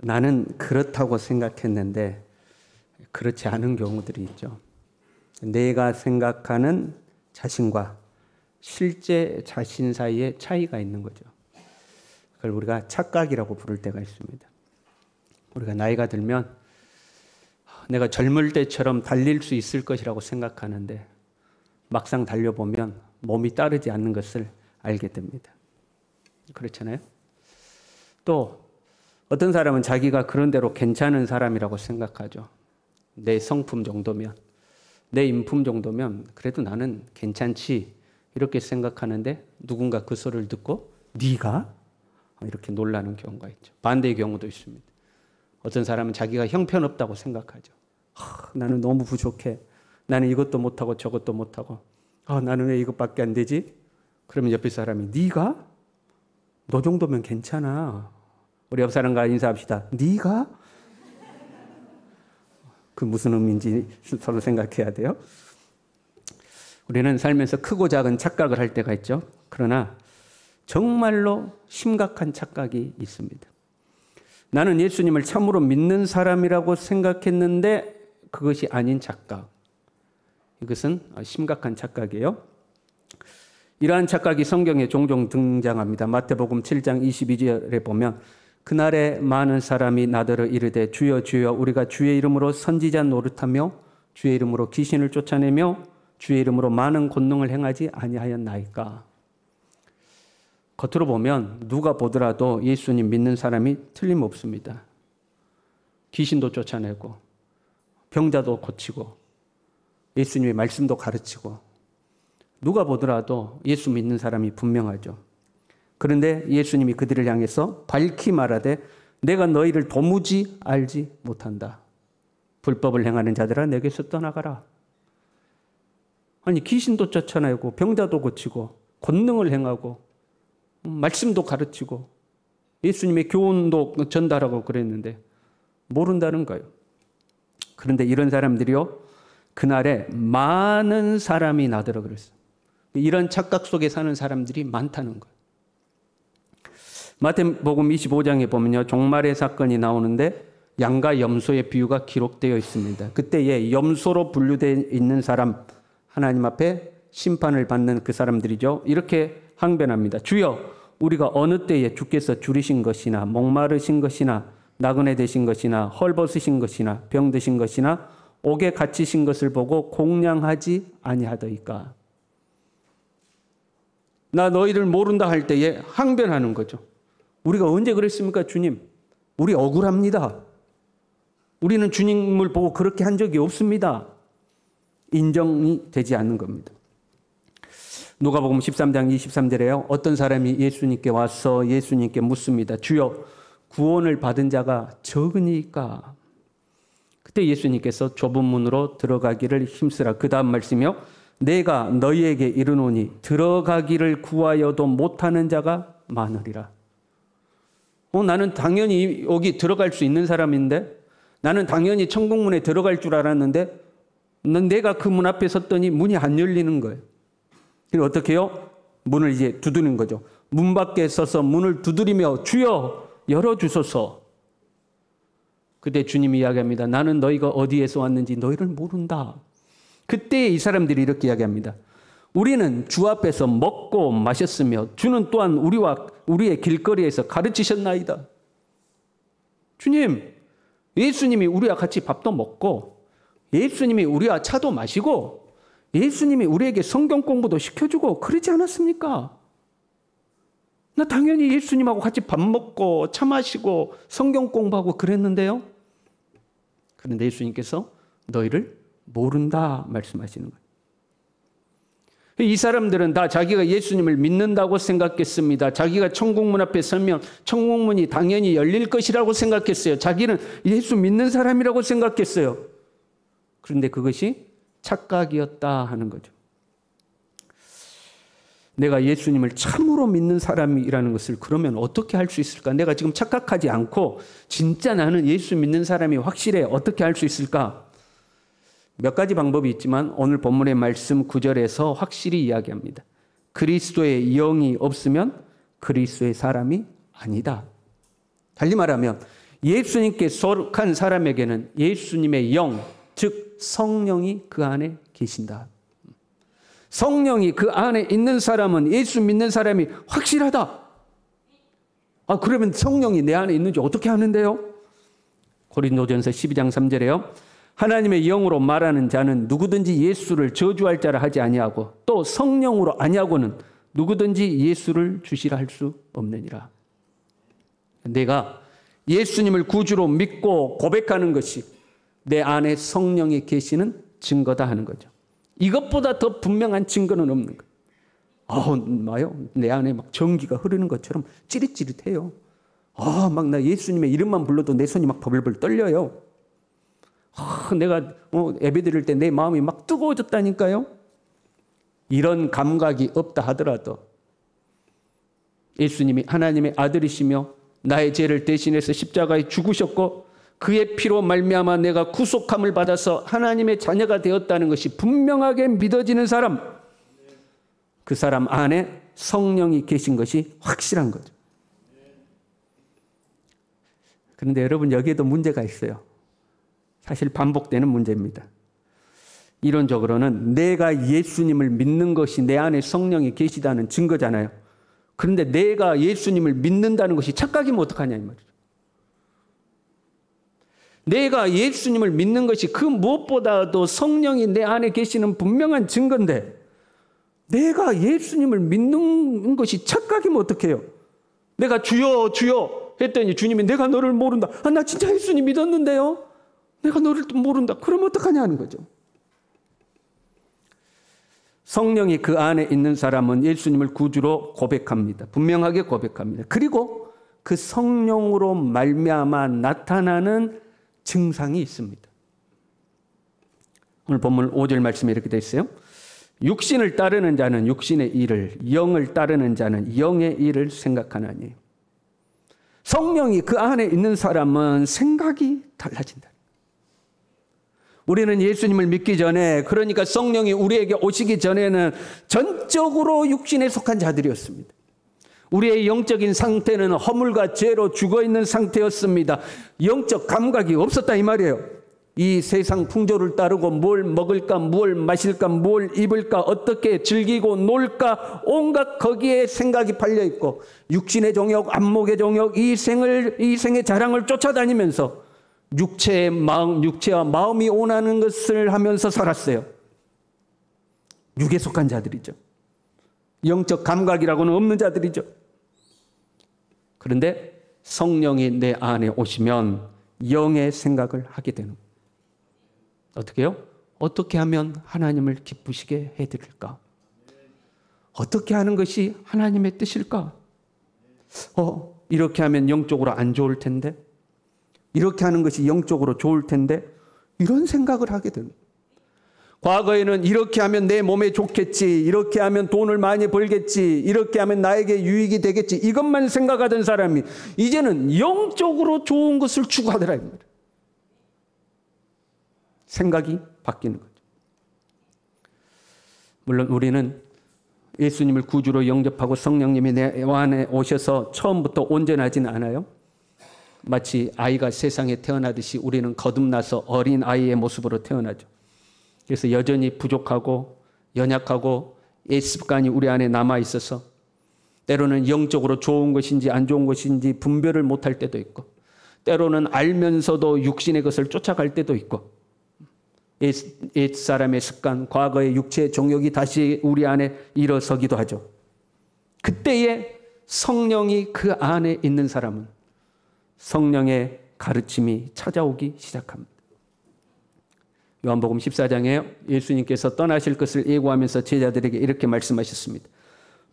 나는 그렇다고 생각했는데 그렇지 않은 경우들이 있죠. 내가 생각하는 자신과 실제 자신 사이에 차이가 있는 거죠. 그걸 우리가 착각이라고 부를 때가 있습니다. 우리가 나이가 들면 내가 젊을 때처럼 달릴 수 있을 것이라고 생각하는데 막상 달려보면 몸이 따르지 않는 것을 알게 됩니다. 그렇잖아요? 또 어떤 사람은 자기가 그런 대로 괜찮은 사람이라고 생각하죠. 내 성품 정도면, 내 인품 정도면 그래도 나는 괜찮지 이렇게 생각하는데 누군가 그 소리를 듣고 네가? 이렇게 놀라는 경우가 있죠. 반대의 경우도 있습니다. 어떤 사람은 자기가 형편없다고 생각하죠. 나는 너무 부족해. 나는 이것도 못하고 저것도 못하고 나는 왜 이것밖에 안 되지? 그러면 옆에 사람이 네가? 너 정도면 괜찮아. 우리 옆 사람과 인사합시다. 네가? 그 무슨 의미인지 서로 생각해야 돼요. 우리는 살면서 크고 작은 착각을 할 때가 있죠. 그러나 정말로 심각한 착각이 있습니다. 나는 예수님을 참으로 믿는 사람이라고 생각했는데 그것이 아닌 착각. 이것은 심각한 착각이에요. 이러한 착각이 성경에 종종 등장합니다. 마태복음 7장 22절에 보면 그날에 많은 사람이 나더러 이르되 주여 주여 우리가 주의 이름으로 선지자 노릇하며 주의 이름으로 귀신을 쫓아내며 주의 이름으로 많은 권능을 행하지 아니하였나이까. 겉으로 보면 누가 보더라도 예수님 믿는 사람이 틀림없습니다. 귀신도 쫓아내고 병자도 고치고 예수님의 말씀도 가르치고 누가 보더라도 예수 믿는 사람이 분명하죠. 그런데 예수님이 그들을 향해서 밝히 말하되 내가 너희를 도무지 알지 못한다. 불법을 행하는 자들아 내게서 떠나가라. 아니 귀신도 쫓아내고 병자도 고치고 권능을 행하고 말씀도 가르치고 예수님의 교훈도 전달하고 그랬는데 모른다는 거예요. 그런데 이런 사람들이요 그날에 많은 사람이 나더러 그랬어요. 이런 착각 속에 사는 사람들이 많다는 거예요. 마태복음 25장에 보면요 종말의 사건이 나오는데 양과 염소의 비유가 기록되어 있습니다. 그때에 염소로 분류되어 있는 사람 하나님 앞에 심판을 받는 그 사람들이죠. 이렇게 항변합니다. 주여 우리가 어느 때에 주께서 줄이신 것이나 목마르신 것이나 나그네 되신 것이나 헐벗으신 것이나 병드신 것이나 옥에 갇히신 것을 보고 공양하지 아니하더이까. 나 너희를 모른다 할 때에 항변하는 거죠. 우리가 언제 그랬습니까 주님? 우리 억울합니다. 우리는 주님을 보고 그렇게 한 적이 없습니다. 인정이 되지 않는 겁니다. 누가복음 13장 23절에요. 어떤 사람이 예수님께 와서 예수님께 묻습니다. 주여 구원을 받은 자가 적으니까. 그때 예수님께서 좁은 문으로 들어가기를 힘쓰라. 그 다음 말씀이요. 내가 너희에게 이르노니 들어가기를 구하여도 못하는 자가 많으리라. 나는 당연히 여기 들어갈 수 있는 사람인데 나는 당연히 천국문에 들어갈 줄 알았는데 내가 그 문 앞에 섰더니 문이 안 열리는 거예요. 그럼 어떻게 해요? 문을 이제 두드리는 거죠. 문 밖에 서서 문을 두드리며 주여 열어주소서. 그때 주님이 이야기합니다. 나는 너희가 어디에서 왔는지 너희를 모른다. 그때 이 사람들이 이렇게 이야기합니다. 우리는 주 앞에서 먹고 마셨으며 주는 또한 우리의 길거리에서 가르치셨나이다. 주님, 예수님이 우리와 같이 밥도 먹고 예수님이 우리와 차도 마시고 예수님이 우리에게 성경 공부도 시켜주고 그러지 않았습니까? 나 당연히 예수님하고 같이 밥 먹고 차 마시고 성경 공부하고 그랬는데요. 그런데 예수님께서 너희를 모른다 말씀하시는 거예요. 이 사람들은 다 자기가 예수님을 믿는다고 생각했습니다. 자기가 천국문 앞에 서면 천국문이 당연히 열릴 것이라고 생각했어요. 자기는 예수 믿는 사람이라고 생각했어요. 그런데 그것이 착각이었다 하는 거죠. 내가 예수님을 참으로 믿는 사람이라는 것을 그러면 어떻게 할 수 있을까? 내가 지금 착각하지 않고 진짜 나는 예수 믿는 사람이 확실해. 어떻게 할 수 있을까? 몇 가지 방법이 있지만 오늘 본문의 말씀 9절에서 확실히 이야기합니다. 그리스도의 영이 없으면 그리스도의 사람이 아니다. 달리 말하면 예수님께 속한 사람에게는 예수님의 영, 즉 성령이 그 안에 계신다. 성령이 그 안에 있는 사람은 예수 믿는 사람이 확실하다. 그러면 성령이 내 안에 있는지 어떻게 아는데요? 고린도전서 12장 3절에요. 하나님의 영으로 말하는 자는 누구든지 예수를 저주할 자라 하지 아니하고 또 성령으로 아니하고는 누구든지 예수를 주시라 할 수 없느니라. 내가 예수님을 구주로 믿고 고백하는 것이 내 안에 성령이 계시는 증거다 하는 거죠. 이것보다 더 분명한 증거는 없는 거예요. 내 안에 막 전기가 흐르는 것처럼 찌릿찌릿해요. 막 나 예수님의 이름만 불러도 내 손이 막 벌벌 떨려요. 내가 예배 드릴 때 내 마음이 막 뜨거워졌다니까요. 이런 감각이 없다 하더라도 예수님이 하나님의 아들이시며 나의 죄를 대신해서 십자가에 죽으셨고 그의 피로 말미암아 내가 구속함을 받아서 하나님의 자녀가 되었다는 것이 분명하게 믿어지는 사람, 그 사람 안에 성령이 계신 것이 확실한 거죠. 그런데 여러분, 여기에도 문제가 있어요. 사실 반복되는 문제입니다. 이론적으로는 내가 예수님을 믿는 것이 내 안에 성령이 계시다는 증거잖아요. 그런데 내가 예수님을 믿는다는 것이 착각이면 어떡하냐 이 말이죠. 내가 예수님을 믿는 것이 그 무엇보다도 성령이 내 안에 계시는 분명한 증거인데 내가 예수님을 믿는 것이 착각이면 어떡해요? 내가 주여 주여 했더니 주님이 내가 너를 모른다. 나 진짜 예수님 믿었는데요. 내가 너를 또 모른다. 그럼 어떡하냐 하는 거죠. 성령이 그 안에 있는 사람은 예수님을 구주로 고백합니다. 분명하게 고백합니다. 그리고 그 성령으로 말미암아 나타나는 증상이 있습니다. 오늘 본문 5절 말씀에 이렇게 되어 있어요. 육신을 따르는 자는 육신의 일을, 영을 따르는 자는 영의 일을 생각하나니. 성령이 그 안에 있는 사람은 생각이 달라진다. 우리는 예수님을 믿기 전에, 그러니까 성령이 우리에게 오시기 전에는 전적으로 육신에 속한 자들이었습니다. 우리의 영적인 상태는 허물과 죄로 죽어있는 상태였습니다. 영적 감각이 없었다 이 말이에요. 이 세상 풍조를 따르고 뭘 먹을까, 뭘 마실까, 뭘 입을까, 어떻게 즐기고 놀까, 온갖 거기에 생각이 팔려있고 육신의 정욕, 안목의 정욕, 이 생의 자랑을 쫓아다니면서 육체와 마음이 원하는 것을 하면서 살았어요. 육에 속한 자들이죠. 영적 감각이라고는 없는 자들이죠. 그런데 성령이 내 안에 오시면 영의 생각을 하게 되는 거예요. 어떻게 해요? 어떻게 하면 하나님을 기쁘시게 해드릴까? 어떻게 하는 것이 하나님의 뜻일까? 이렇게 하면 영적으로 안 좋을 텐데, 이렇게 하는 것이 영적으로 좋을 텐데, 이런 생각을 하게 되는 거예요. 과거에는 이렇게 하면 내 몸에 좋겠지, 이렇게 하면 돈을 많이 벌겠지, 이렇게 하면 나에게 유익이 되겠지, 이것만 생각하던 사람이 이제는 영적으로 좋은 것을 추구하더라. 생각이 바뀌는 거죠. 물론 우리는 예수님을 구주로 영접하고 성령님이 내 안에 오셔서 처음부터 온전하지는 않아요. 마치 아이가 세상에 태어나듯이 우리는 거듭나서 어린 아이의 모습으로 태어나죠. 그래서 여전히 부족하고 연약하고 옛 습관이 우리 안에 남아 있어서 때로는 영적으로 좋은 것인지 안 좋은 것인지 분별을 못할 때도 있고, 때로는 알면서도 육신의 것을 쫓아갈 때도 있고, 옛 사람의 습관, 과거의 육체의 정욕이 다시 우리 안에 일어서기도 하죠. 그때에 성령이 그 안에 있는 사람은 성령의 가르침이 찾아오기 시작합니다. 요한복음 14장에 예수님께서 떠나실 것을 예고하면서 제자들에게 이렇게 말씀하셨습니다.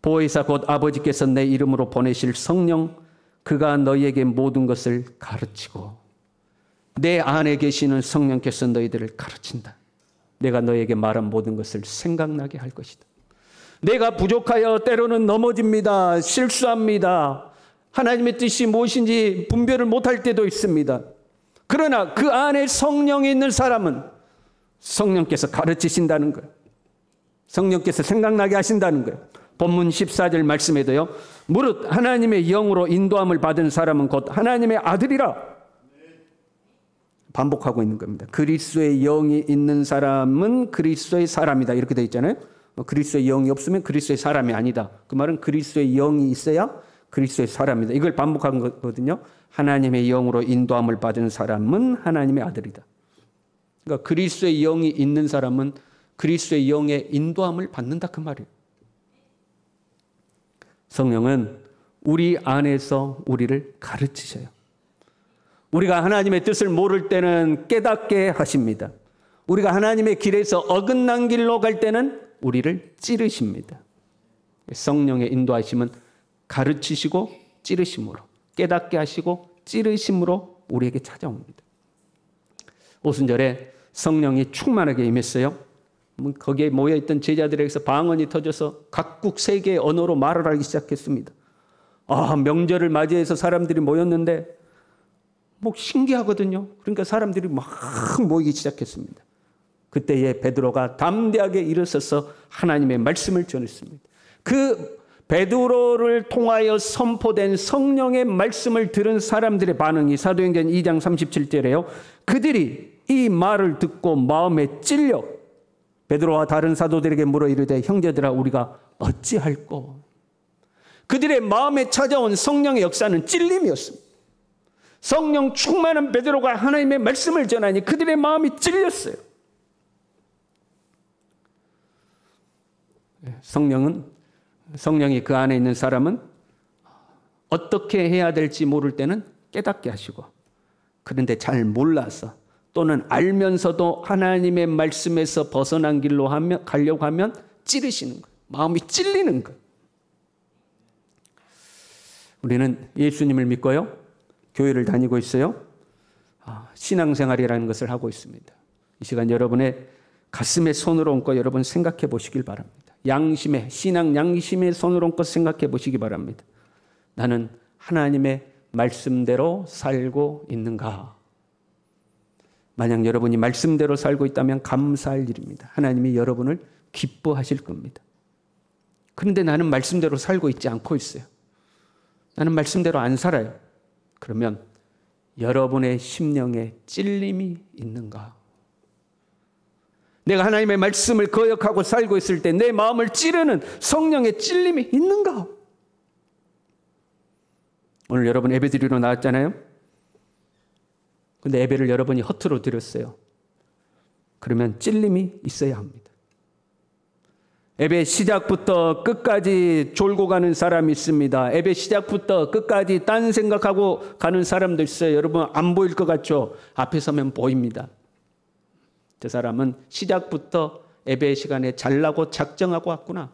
보혜사 곧 아버지께서 내 이름으로 보내실 성령, 그가 너희에게 모든 것을 가르치고, 내 안에 계시는 성령께서 너희들을 가르친다. 내가 너희에게 말한 모든 것을 생각나게 할 것이다. 내가 부족하여 때로는 넘어집니다. 실수합니다. 하나님의 뜻이 무엇인지 분별을 못할 때도 있습니다. 그러나 그 안에 성령이 있는 사람은 성령께서 가르치신다는 거예요. 성령께서 생각나게 하신다는 거예요. 본문 14절 말씀에도요. 무릇 하나님의 영으로 인도함을 받은 사람은 곧 하나님의 아들이라. 반복하고 있는 겁니다. 그리스도의 영이 있는 사람은 그리스도의 사람이다. 이렇게 되어 있잖아요. 그리스도의 영이 없으면 그리스도의 사람이 아니다. 그 말은 그리스도의 영이 있어야 그리스도의 사람이다. 이걸 반복한 거거든요. 하나님의 영으로 인도함을 받은 사람은 하나님의 아들이다. 그러니까 그리스도의 영이 있는 사람은 그리스도의 영의 인도함을 받는다 그 말이에요. 성령은 우리 안에서 우리를 가르치셔요. 우리가 하나님의 뜻을 모를 때는 깨닫게 하십니다. 우리가 하나님의 길에서 어긋난 길로 갈 때는 우리를 찌르십니다. 성령의 인도하심은 가르치시고 찌르심으로, 깨닫게 하시고 찌르심으로 우리에게 찾아옵니다. 오순절에 성령이 충만하게 임했어요. 거기에 모여있던 제자들에게서 방언이 터져서 각국 세계의 언어로 말을 하기 시작했습니다. 명절을 맞이해서 사람들이 모였는데 신기하거든요. 그러니까 사람들이 막 모이기 시작했습니다. 그때에 베드로가 담대하게 일어서서 하나님의 말씀을 전했습니다. 그 베드로를 통하여 선포된 성령의 말씀을 들은 사람들의 반응이 사도행전 2장 37절에요. 그들이 이 말을 듣고 마음에 찔려 베드로와 다른 사도들에게 물어 이르되 형제들아 우리가 어찌할꼬. 그들의 마음에 찾아온 성령의 역사는 찔림이었습니다. 성령 충만한 베드로가 하나님의 말씀을 전하니 그들의 마음이 찔렸어요. 성령이 그 안에 있는 사람은 어떻게 해야 될지 모를 때는 깨닫게 하시고, 그런데 잘 몰라서 또는 알면서도 하나님의 말씀에서 벗어난 길로 가려고 하면 찌르시는 거예요. 마음이 찔리는 거예요. 우리는 예수님을 믿고요. 교회를 다니고 있어요. 신앙생활이라는 것을 하고 있습니다. 이 시간 여러분의 가슴에 손을 얹고 여러분 생각해 보시길 바랍니다. 신앙 양심에 손을 얹고 생각해 보시기 바랍니다. 나는 하나님의 말씀대로 살고 있는가? 만약 여러분이 말씀대로 살고 있다면 감사할 일입니다. 하나님이 여러분을 기뻐하실 겁니다. 그런데 나는 말씀대로 살고 있지 않고 있어요. 나는 말씀대로 안 살아요. 그러면 여러분의 심령에 찔림이 있는가? 내가 하나님의 말씀을 거역하고 살고 있을 때 내 마음을 찌르는 성령의 찔림이 있는가? 오늘 여러분 예배 드리러 나왔잖아요. 근데 예배를 여러분이 허투루 드렸어요. 그러면 찔림이 있어야 합니다. 예배 시작부터 끝까지 졸고 가는 사람이 있습니다. 예배 시작부터 끝까지 딴 생각하고 가는 사람도 있어요. 여러분 안 보일 것 같죠? 앞에 서면 보입니다. 저 사람은 시작부터 예배 시간에 잘라고 작정하고 왔구나.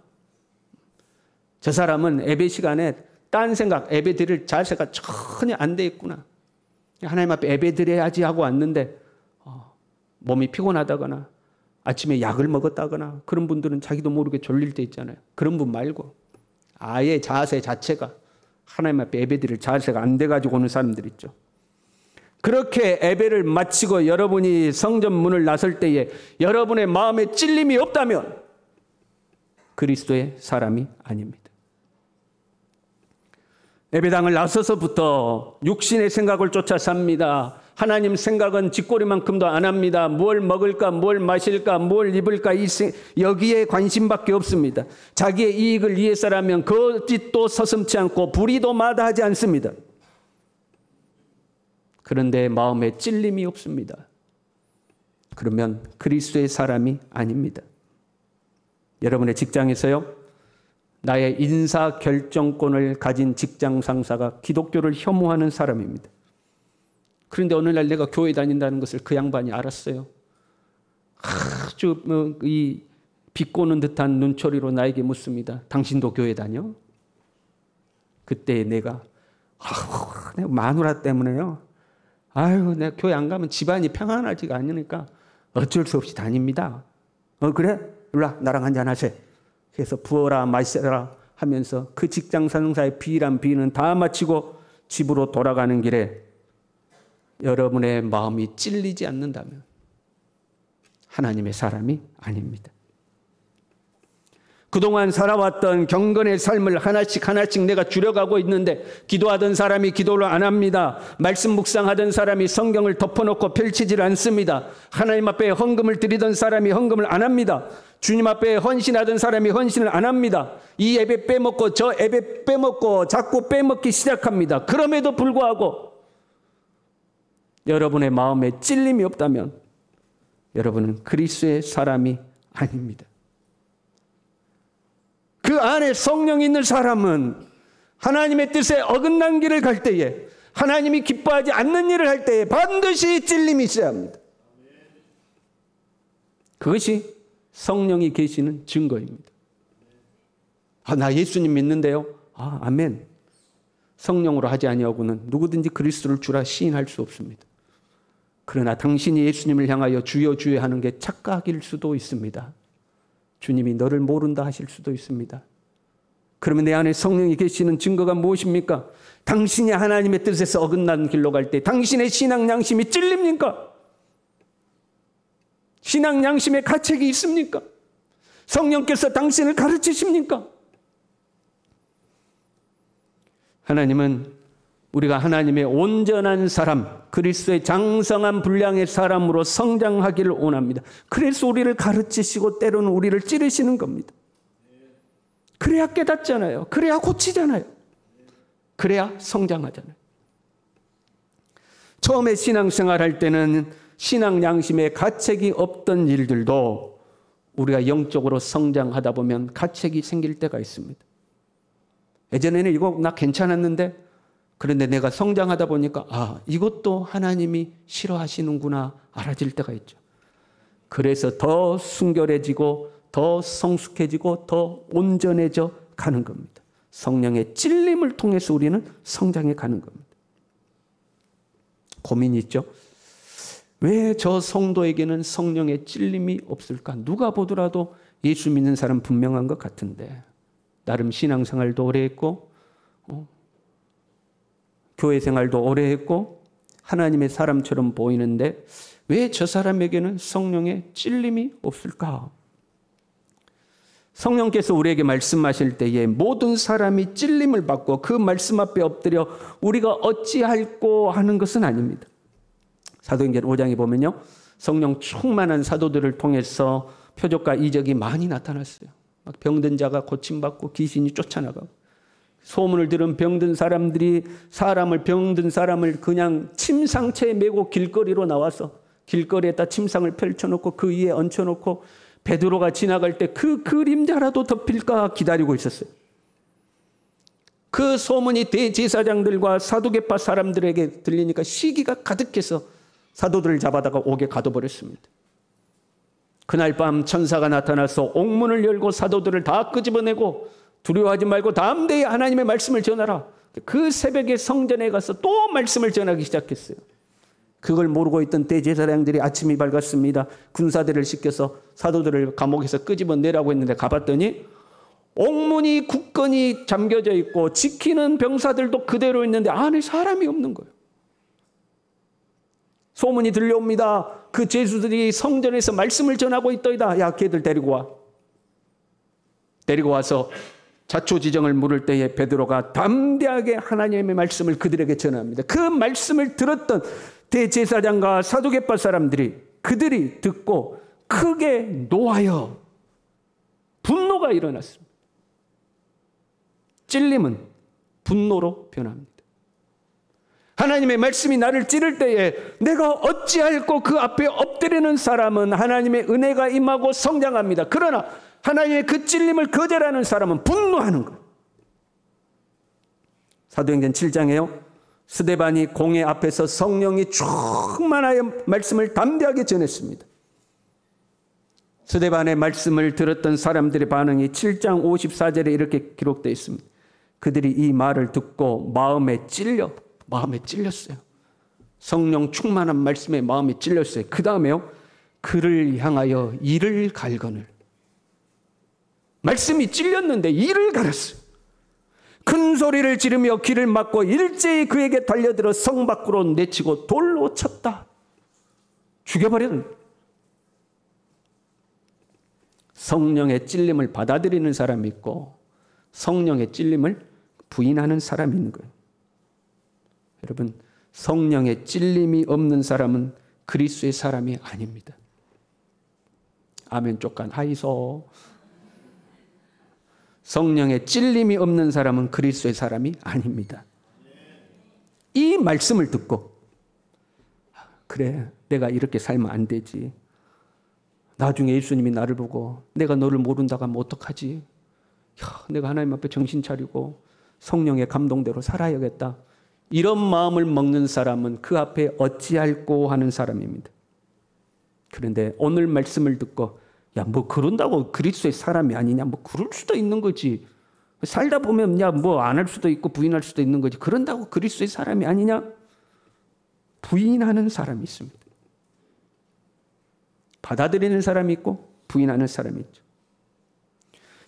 저 사람은 예배 시간에 딴 생각, 예배 드릴 자세가 전혀 안 돼 있구나. 하나님 앞에 예배 드려야지 하고 왔는데 몸이 피곤하다거나 아침에 약을 먹었다거나 그런 분들은 자기도 모르게 졸릴 때 있잖아요. 그런 분 말고 아예 자세 자체가 하나님 앞에 예배 드릴 자세가 안 돼가지고 오는 사람들 있죠. 그렇게 예배를 마치고 여러분이 성전 문을 나설 때에 여러분의 마음에 찔림이 없다면 그리스도의 사람이 아닙니다. 예배당을 나서서부터 육신의 생각을 쫓아 삽니다. 하나님 생각은 쥐꼬리만큼도 안 합니다. 뭘 먹을까, 뭘 마실까, 뭘 입을까 여기에 관심밖에 없습니다. 자기의 이익을 위해서라면 거짓도 서슴지 않고 불의도 마다하지 않습니다. 그런데 마음에 찔림이 없습니다. 그러면 그리스도의 사람이 아닙니다. 여러분의 직장에서요, 나의 인사 결정권을 가진 직장 상사가 기독교를 혐오하는 사람입니다. 그런데 어느 날 내가 교회 다닌다는 것을 그 양반이 알았어요. 아주 이 비꼬는 듯한 눈초리로 나에게 묻습니다. 당신도 교회 다녀? 그때 내가 마누라 때문에요. 내가 교회 안 가면 집안이 평안하지가 않으니까 어쩔 수 없이 다닙니다. 그래? 일로와 나랑 한잔 하세. 그래서 부어라 마시라 하면서 그 직장 상사의 비란 비는 다 마치고 집으로 돌아가는 길에 여러분의 마음이 찔리지 않는다면 하나님의 사람이 아닙니다. 그동안 살아왔던 경건의 삶을 하나씩 하나씩 내가 줄여가고 있는데, 기도하던 사람이 기도를 안 합니다. 말씀 묵상하던 사람이 성경을 덮어놓고 펼치질 않습니다. 하나님 앞에 헌금을 드리던 사람이 헌금을 안 합니다. 주님 앞에 헌신하던 사람이 헌신을 안 합니다. 이 예배 빼먹고 저 예배 빼먹고 자꾸 빼먹기 시작합니다. 그럼에도 불구하고 여러분의 마음에 찔림이 없다면 여러분은 그리스도의 사람이 아닙니다. 그 안에 성령이 있는 사람은 하나님의 뜻에 어긋난 길을 갈 때에, 하나님이 기뻐하지 않는 일을 할 때에 반드시 찔림이 있어야 합니다. 그것이 성령이 계시는 증거입니다. 나 예수님 믿는데요. 아멘. 성령으로 하지 아니하고는 누구든지 그리스도를 주라 시인할 수 없습니다. 그러나 당신이 예수님을 향하여 주여 주여 하는 게 착각일 수도 있습니다. 주님이 너를 모른다 하실 수도 있습니다. 그러면 내 안에 성령이 계시는 증거가 무엇입니까? 당신이 하나님의 뜻에서 어긋난 길로 갈 때 당신의 신앙 양심이 찔립니까? 신앙 양심의 가책이 있습니까? 성령께서 당신을 가르치십니까? 하나님은 우리가 하나님의 온전한 사람, 그리스도의 장성한 분량의 사람으로 성장하기를 원합니다. 그래서 우리를 가르치시고 때로는 우리를 찌르시는 겁니다. 그래야 깨닫잖아요. 그래야 고치잖아요. 그래야 성장하잖아요. 처음에 신앙생활 할 때는 신앙 양심에 가책이 없던 일들도 우리가 영적으로 성장하다 보면 가책이 생길 때가 있습니다. 예전에는 이거 나 괜찮았는데, 그런데 내가 성장하다 보니까 이것도 하나님이 싫어하시는구나 알아질 때가 있죠. 그래서 더 순결해지고 더 성숙해지고 더 온전해져 가는 겁니다. 성령의 찔림을 통해서 우리는 성장해 가는 겁니다. 고민이 있죠. 왜 저 성도에게는 성령의 찔림이 없을까? 누가 보더라도 예수 믿는 사람 분명한 것 같은데, 나름 신앙생활도 오래 했고 교회 생활도 오래 했고 하나님의 사람처럼 보이는데 왜 저 사람에게는 성령의 찔림이 없을까? 성령께서 우리에게 말씀하실 때에 모든 사람이 찔림을 받고 그 말씀 앞에 엎드려 우리가 어찌할꼬 하는 것은 아닙니다. 사도행전 5장에 보면요, 성령 충만한 사도들을 통해서 표적과 이적이 많이 나타났어요. 막 병든 자가 고침받고 귀신이 쫓아나가고, 소문을 들은 병든 사람들이 병든 사람을 그냥 침상체에 메고 길거리로 나와서 길거리에다 침상을 펼쳐놓고 그 위에 얹혀놓고 베드로가 지나갈 때 그 그림자라도 덮일까 기다리고 있었어요. 그 소문이 대제사장들과 사두개파 사람들에게 들리니까 시기가 가득해서 사도들을 잡아다가 옥에 가둬버렸습니다. 그날 밤 천사가 나타나서 옥문을 열고 사도들을 다 끄집어내고 두려워하지 말고 다음 대에 하나님의 말씀을 전하라. 그 새벽에 성전에 가서 또 말씀을 전하기 시작했어요. 그걸 모르고 있던 대제사장들이 아침이 밝았습니다. 군사들을 시켜서 사도들을 감옥에서 끄집어내라고 했는데 가봤더니 옥문이 굳건히 잠겨져 있고 지키는 병사들도 그대로 있는데 안에 사람이 없는 거예요. 소문이 들려옵니다. 그 죄수들이 성전에서 말씀을 전하고 있더이다. 야, 걔들 데리고 와. 데리고 와서 자초지정을 물을 때에 베드로가 담대하게 하나님의 말씀을 그들에게 전합니다. 그 말씀을 들었던 대제사장과 사두개파 사람들이 그들이 듣고 크게 노하여 분노가 일어났습니다. 찔림은 분노로 변합니다. 하나님의 말씀이 나를 찌를 때에 내가 어찌할꼬 그 앞에 엎드리는 사람은 하나님의 은혜가 임하고 성장합니다. 그러나 하나님의 그 찔림을 거절하는 사람은 분노하는 거예요. 사도행전 7장에요. 스데반이 공회 앞에서 성령이 충만하여 말씀을 담대하게 전했습니다. 스데반의 말씀을 들었던 사람들의 반응이 7장 54절에 이렇게 기록되어 있습니다. 그들이 이 말을 듣고 마음에 찔렸어요. 성령 충만한 말씀에 마음이 찔렸어요. 그 다음에요, 그를 향하여 이를 갈거늘. 말씀이 찔렸는데 이를 갈았어요. 큰 소리를 지르며 귀를 막고 일제히 그에게 달려들어 성 밖으로 내치고 돌로 쳤다. 죽여버렸는. 성령의 찔림을 받아들이는 사람이 있고 성령의 찔림을 부인하는 사람이 있는 거예요. 여러분, 성령의 찔림이 없는 사람은 그리스도의 사람이 아닙니다. 아멘 쪽간 하이소. 성령의 찔림이 없는 사람은 그리스도의 사람이 아닙니다. 이 말씀을 듣고 그래, 내가 이렇게 살면 안 되지. 나중에 예수님이 나를 보고 내가 너를 모른다고 하면 어떡하지? 내가 하나님 앞에 정신 차리고 성령의 감동대로 살아야겠다. 이런 마음을 먹는 사람은 그 앞에 어찌할꼬 하는 사람입니다. 그런데 오늘 말씀을 듣고 야, 뭐 그런다고 그리스도의 사람이 아니냐? 뭐 그럴 수도 있는 거지. 살다 보면 야, 뭐 안 할 수도 있고 부인할 수도 있는 거지. 그런다고 그리스도의 사람이 아니냐? 부인하는 사람이 있습니다. 받아들이는 사람이 있고 부인하는 사람이 있죠.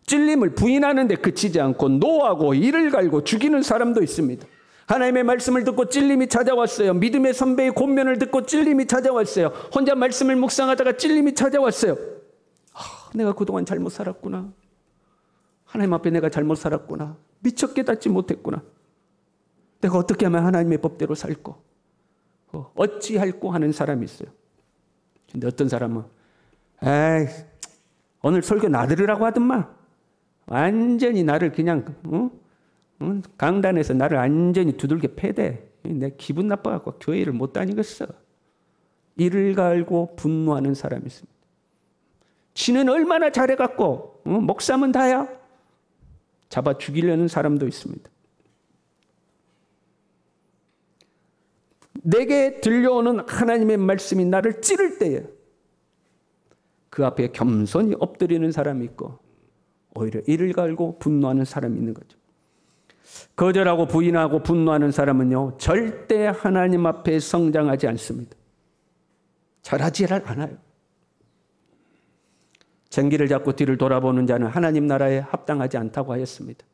찔림을 부인하는 데 그치지 않고 노하고 이를 갈고 죽이는 사람도 있습니다. 하나님의 말씀을 듣고 찔림이 찾아왔어요. 믿음의 선배의 권면을 듣고 찔림이 찾아왔어요. 혼자 말씀을 묵상하다가 찔림이 찾아왔어요. 내가 그동안 잘못 살았구나. 하나님 앞에 내가 잘못 살았구나. 미처 깨닫지 못했구나. 내가 어떻게 하면 하나님의 법대로 살고 어찌할꼬 하는 사람이 있어요. 근데 어떤 사람은 에이, 오늘 설교 나들으라고 하더만 완전히 나를 그냥 강단에서 나를 완전히 두들겨 패대. 내 기분 나빠갖고 교회를 못 다니겠어. 이를 갈고 분노하는 사람이 있습니다. 지는 얼마나 잘해갖고 목사면 다야. 잡아 죽이려는 사람도 있습니다. 내게 들려오는 하나님의 말씀이 나를 찌를 때에 그 앞에 겸손히 엎드리는 사람이 있고 오히려 이를 갈고 분노하는 사람이 있는 거죠. 거절하고 부인하고 분노하는 사람은요, 절대 하나님 앞에 성장하지 않습니다. 잘하지 않아요. 쟁기를 잡고 뒤를 돌아보는 자는 하나님 나라에 합당하지 않다고 하였습니다.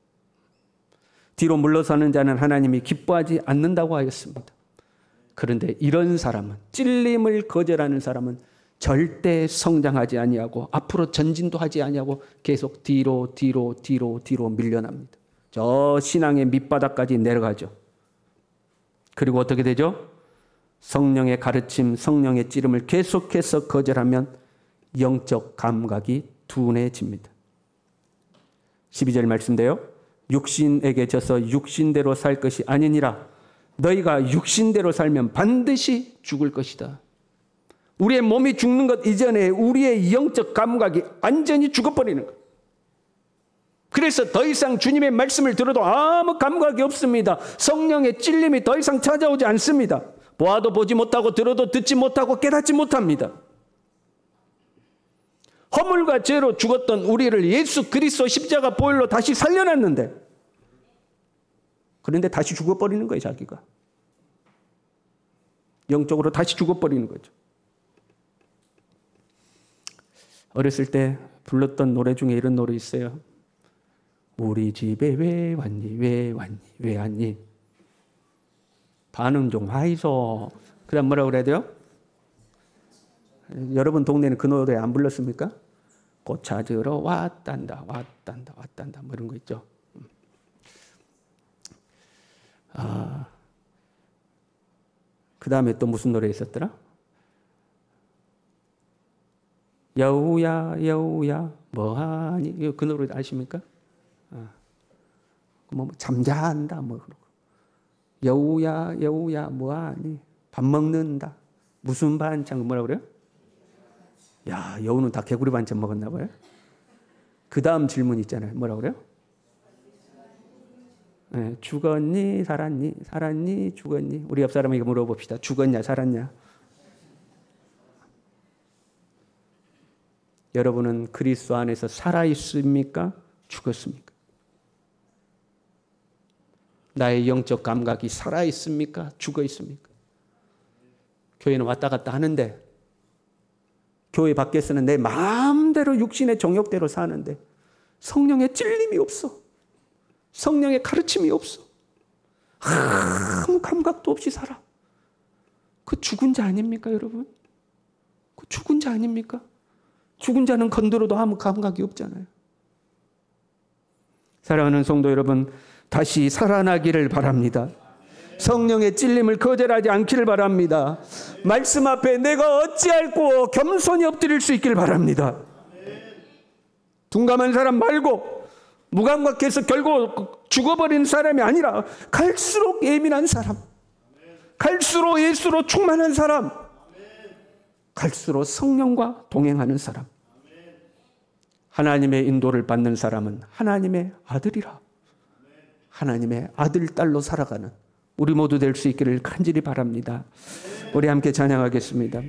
뒤로 물러서는 자는 하나님이 기뻐하지 않는다고 하였습니다. 그런데 이런 사람은, 찔림을 거절하는 사람은 절대 성장하지 아니하고 앞으로 전진도 하지 아니하고 계속 뒤로 밀려납니다. 저 신앙의 밑바닥까지 내려가죠. 그리고 어떻게 되죠? 성령의 가르침, 성령의 찌름을 계속해서 거절하면 영적 감각이 둔해집니다. 12절 말씀인데요. 육신에게 져서 육신대로 살 것이 아니니라. 너희가 육신대로 살면 반드시 죽을 것이다. 우리의 몸이 죽는 것 이전에 우리의 영적 감각이 완전히 죽어버리는 것. 그래서 더 이상 주님의 말씀을 들어도 아무 감각이 없습니다. 성령의 찔림이 더 이상 찾아오지 않습니다. 보아도 보지 못하고 들어도 듣지 못하고 깨닫지 못합니다. 허물과 죄로 죽었던 우리를 예수 그리스도 십자가 보혈로 다시 살려놨는데, 그런데 다시 죽어버리는 거예요, 자기가. 영적으로 다시 죽어버리는 거죠. 어렸을 때 불렀던 노래 중에 이런 노래 있어요. 우리 집에 왜 왔니, 왜 왔니, 왜 왔니? 반응 좀 하이소. 그 다음 뭐라고 그래야 돼요? 여러분 동네는 그 노래 안 불렀습니까? 꽃 찾으러 왔단다, 왔단다, 왔단다. 뭐 이런 거 있죠. 그 다음에 또 무슨 노래 있었더라? 여우야, 여우야, 뭐하니? 그 노래 아십니까? 뭐 잠잔다, 뭐 그러고. 여우야, 여우야, 뭐하니? 밥 먹는다. 무슨 반찬, 뭐라 그래요? 야, 여우는 다 개구리 반찬 먹었나 봐요. 그 다음 질문 있잖아요. 뭐라 그래요? 네, 죽었니, 살았니, 살았니, 죽었니? 우리 옆 사람에게 물어봅시다. 죽었냐, 살았냐? 여러분은 그리스도 안에서 살아있습니까? 죽었습니까? 나의 영적 감각이 살아있습니까? 죽어있습니까? 교회는 왔다 갔다 하는데, 교회 밖에서는 내 마음대로 육신의 정욕대로 사는데 성령의 찔림이 없어. 성령의 가르침이 없어. 아무 감각도 없이 살아. 그 죽은 자 아닙니까, 여러분? 그 죽은 자 아닙니까? 죽은 자는 건드려도 아무 감각이 없잖아요. 사랑하는 성도 여러분, 다시 살아나기를 바랍니다. 성령의 찔림을 거절하지 않기를 바랍니다. 말씀 앞에 내가 어찌할꼬 겸손히 엎드릴 수 있기를 바랍니다. 둔감한 사람 말고 무감각해서 결국 죽어버린 사람이 아니라 갈수록 예민한 사람, 갈수록 예수로 충만한 사람, 갈수록 성령과 동행하는 사람, 하나님의 인도를 받는 사람은 하나님의 아들이라, 하나님의 아들, 딸로 살아가는 우리 모두 될 수 있기를 간절히 바랍니다. 우리 함께 찬양하겠습니다.